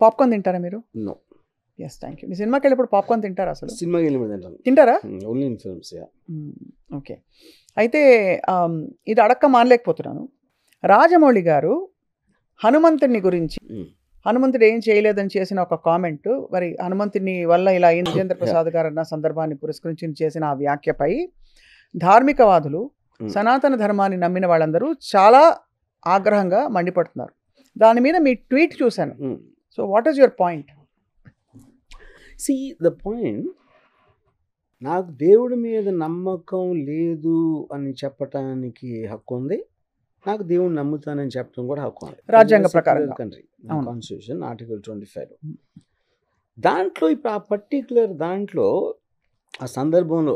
Popcorn తింటారా మీరు? No. Yes, thank you. మీ సినిమాకి వెళ్ళినప్పుడు పాప్కార్న్ తింటారా అసలు? సినిమాకి వెళ్ళిపోయింది తింటారా? Only in films. ఓకే. అయితే ఇది అడక్క మానలేకపోతున్నాను. రాజమౌళి గారు హనుమంతుని గురించి, హనుమంతుడు ఏం చేయలేదని చేసిన ఒక కామెంట్, మరి హనుమంతుని వల్ల ఇలా అయింది విజేంద్ర ప్రసాద్ గారు అన్న సందర్భాన్ని పురస్కరించి చేసిన ఆ వ్యాఖ్యపై ధార్మికవాదులు, సనాతన ధర్మాన్ని నమ్మిన వాళ్ళందరూ చాలా ఆగ్రహంగా మండిపడుతున్నారు. దాని మీద మీ ట్వీట్ చూశాను. So what is your point? See the point, నాకు దేవుడి మీద నమ్మకం లేదు అని చెప్పటానికి హక్కు ఉంది, నాకు దేవుడిని నమ్ముతానని చెప్పడం కూడా హక్కు ఉంది. రాజ్యాంగ ప్రకారంగా కంట్రీ కాన్స్టిట్యూషన్ ఆర్టికల్ 25. దాంట్లో ఇప్పుడు ఆ పర్టికులర్ దాంట్లో ఆ సందర్భంలో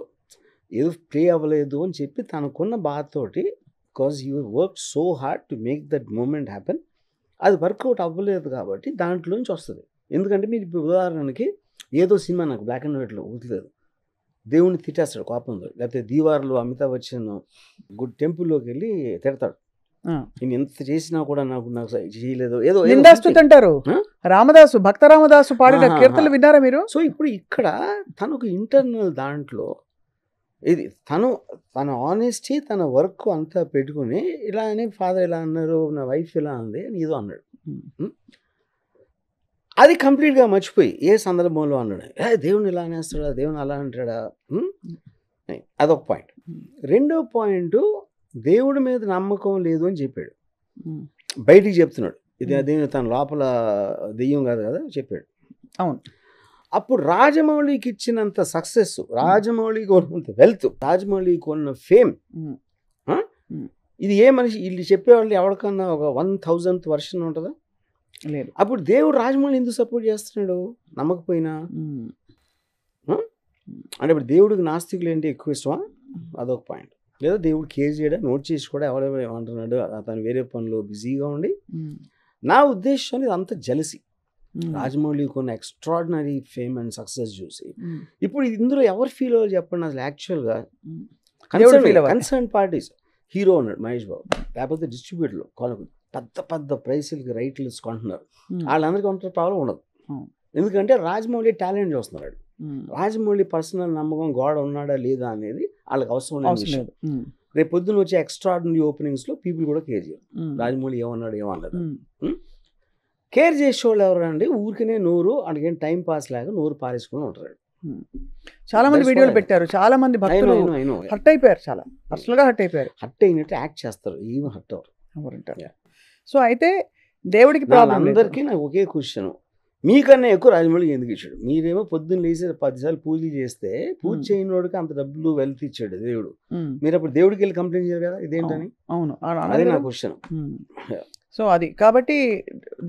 ఏదో ప్లే అవ్వలేదు అని చెప్పి తనకున్న బాధతోటి, because you work so hard to make that moment happen, అది వర్కౌట్ అవ్వలేదు కాబట్టి దాంట్లోంచి వస్తుంది. ఎందుకంటే మీరు ఇప్పుడు ఉదాహరణకి ఏదో సినిమా నాకు బ్లాక్ అండ్ వైట్లో వదిలేదు, దేవుణ్ణి తిట్టేస్తాడు కోపంతో, లేకపోతే దీవార్లో అమితాబ్ బచ్చన్ గుడ్ టెంపుల్లోకి వెళ్ళి తిడతాడు, నేను ఎంత చేసినా కూడా నాకు చేయలేదు ఏదో నిందాస్తుంటారు. రామదాసు, భక్త రామదాసు పాడిన కీర్తనలు విన్నారా మీరు? సో ఇప్పుడు ఇక్కడ తనకు ఇంటర్నల్ దాంట్లో ఇది తన ఆనెస్టీ, తన వర్క్ అంతా పెట్టుకుని ఇలా అని ఫాదర్ ఇలా అన్నారు, నా వైఫ్ ఇలా అంది అని ఏదో అన్నాడు. అది కంప్లీట్గా మర్చిపోయి ఏ సందర్భంలో అన్నాడు, దేవుని ఇలా అనేస్తాడా, దేవుని అలా అంటాడా, అదొక పాయింట్. రెండో పాయింట్, దేవుడి మీద నమ్మకం లేదు అని చెప్పాడు, బయటికి చెప్తున్నాడు. ఇది దేవుని తన లోపల దెయ్యం కాదు కదా చెప్పాడు. అవును. అప్పుడు రాజమౌళికి ఇచ్చినంత సక్సెస్, రాజమౌళికి ఉన్నంత వెల్త్, రాజమౌళికి ఉన్న ఫేమ్, ఇది ఏ మనిషి వీళ్ళు చెప్పేవాళ్ళు ఎవరికన్నా ఒక 1000th వర్షన్ ఉంటుందా? లేదు. అప్పుడు దేవుడు రాజమౌళి ఎందుకు సపోర్ట్ చేస్తున్నాడు నమ్మకపోయినా? అంటే ఇప్పుడు దేవుడికి నాస్తికులు ఏంటి ఎక్కువ ఇష్టమా? అదొక పాయింట్. లేదా దేవుడు కేర్ చేయడం నోట్ చేసి కూడా ఎవరెవరు ఏమంటున్నాడు, అతను వేరే పనిలో బిజీగా ఉండి. నా ఉద్దేశం ఇది అంత జలసి, రాజమౌళి కొన్ని ఎక్స్ట్రాడినరీ ఫేమ్ అండ్ సక్సెస్ చూసి ఇప్పుడు ఇందులో ఎవరు ఫీల్ అవ్వాలి చెప్పండి అసలు? యాక్చువల్గా కన్సర్న్ పార్టీస్, హీరో ఉన్నాడు మహేష్ బాబు, లేకపోతే డిస్ట్రిబ్యూటర్లు పెద్ద పెద్ద ప్రైస్లకి రైట్లు కొంటున్నారు, వాళ్ళందరికీ కొంత ప్రాబ్లం ఉండదు. ఎందుకంటే రాజమౌళి టాలెంట్ చూస్తున్నాడు, రాజమౌళి పర్సనల్ నమ్మకం గోడ ఉన్నాడా లేదా అనేది వాళ్ళకి అవసరం లేదు. రేపు పొద్దున్న వచ్చే ఎక్స్ట్రాడినరీ ఓపెనింగ్స్లో పీపుల్ కూడా కేర్ చేయరు, రాజమౌళి ఏమన్నాడు ఏమన్నాడు. కేర్ చేసేవాళ్ళు ఎవరండి? ఊరికనే నోరు అడిగిన టైం పాస్ లాగా నోరు పారేసుకుని ఉంటారు. చాలా మంది వీడియోలు పెట్టారు, చాలా మంది భక్తులు హర్ట్ అయిపోయారు, చాలా పర్సనల్గా హర్ట్ అయిపోయారు. హర్ట్ అయినట్టు యాక్ట్ చేస్తారు, ఏమి హర్ట్ అవ్వరు. సో అయితే దేవుడికి ప్రాబ్లం. అందరికీ నాకు ఒకే క్వశ్చన్, మీకన్నా ఎక్కువ రాజమౌళి ఎందుకు ఇచ్చాడు? మీరేమో పొద్దున్న లేసి 10 సార్లు పూజలు చేస్తే పూజ చేయని వాడికి అంత డబ్బులు వెల్త్ ఇచ్చాడు దేవుడు, మీరు అప్పుడు దేవుడికి వెళ్ళి కంప్లైంట్ చేయరు కదా, ఇదేంటని? అవును, అదే నా క్వశ్చన్. సో అది కాబట్టి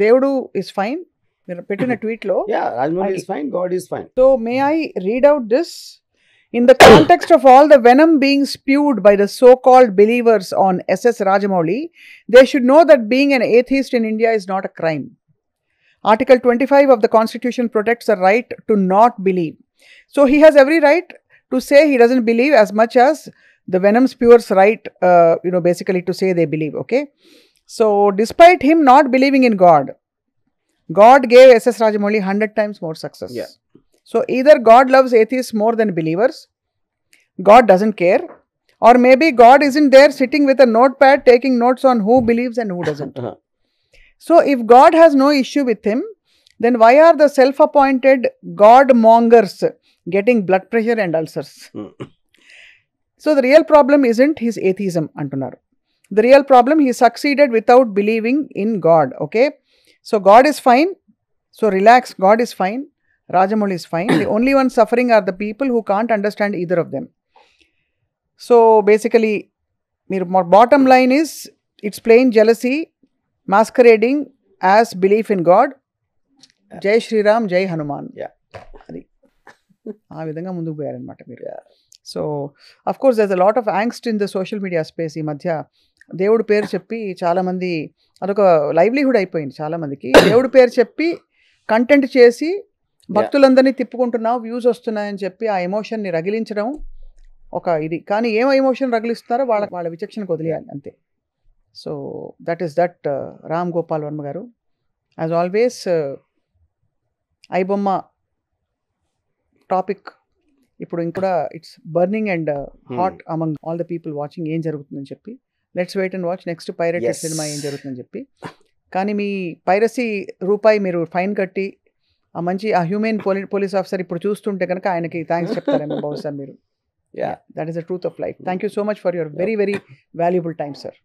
దేవుడు ఇస్ ఫైన్, మీరు పెట్టిన ట్వీట్లో Rajamouli is fine, God is fine. So may I read out this? In the context of all the venom being spewed by the so-called believers on SS Rajamouli, they should know that being an atheist in India is not a crime. Article 25 of the Constitution protects the right to not believe. So he has every right to say he doesn't believe as much as the venom spewers right, basically to say they believe, okay? So despite him not believing in God, God gave SS Rajamouli 100 times more success. Yeah. So either God loves atheists more than believers, God doesn't care, or maybe God isn't there sitting with a notepad taking notes on who believes and who doesn't. So if God has no issue with him, then why are the self-appointed God mongers getting blood pressure and ulcers? So the real problem isn't his atheism, antunaru. The real problem, he succeeded without believing in God, okay? So God is fine. So relax, God is fine. Rajamouli is fine. The only ones suffering are the people who can't understand either of them. So basically, bottom line is, it's plain jealousy masquerading as belief in God. Jai Shri Ram, Jai Hanuman. Adi. Aa vidhanga munduku poyaranamata meer. So of course there's a lot of angst in the social media space ee madhya. దేవుడి పేరు చెప్పి చాలా మంది, అదొక livelihood అయిపోయింది చాలా మందికి. దేవుడి పేరు చెప్పి కంటెంట్ చేసి భక్తులందరినీ తిప్పుకుంటున్నావు, వ్యూస్ వస్తున్నాయని చెప్పి ఆ ఎమోషన్ని రగిలించడం ఒక ఇది. కానీ ఏం ఎమోషన్ రగిలిస్తున్నారో వాళ్ళ విచక్షణకు వదిలేయాలి అంతే. So that is that Ram Gopal Varma garu. As always iBomma topic ఇప్పుడు ఇంకా it's burning and hot among all the people watching ఏం జరుగుతుందని చెప్పి. Let's wait and watch next pirated cinema ఏం జరుగుతుందని చెప్పి. కానీ మీ పైరసీ రూపాయి మీరు ఫైన్ కట్టి ఆ మంచి ఆ హ్యూమెన్ పోలీస్ ఆఫీసర్ ఇప్పుడు చూస్తుంటే కనుక ఆయనకి థ్యాంక్స్ చెప్తారేమో బహుశా మీరు. That is the truth of life. Thank you so much for your very very valuable time sir.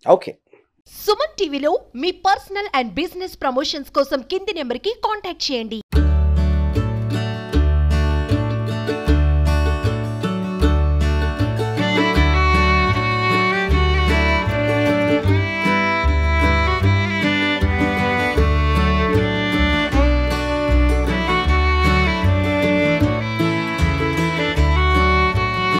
Okay. Suman టీవీలో మీ పర్సనల్ అండ్ బిజినెస్ ప్రమోషన్స్ కోసం కింది నెంబర్కి కాంటాక్ట్ చేయండి.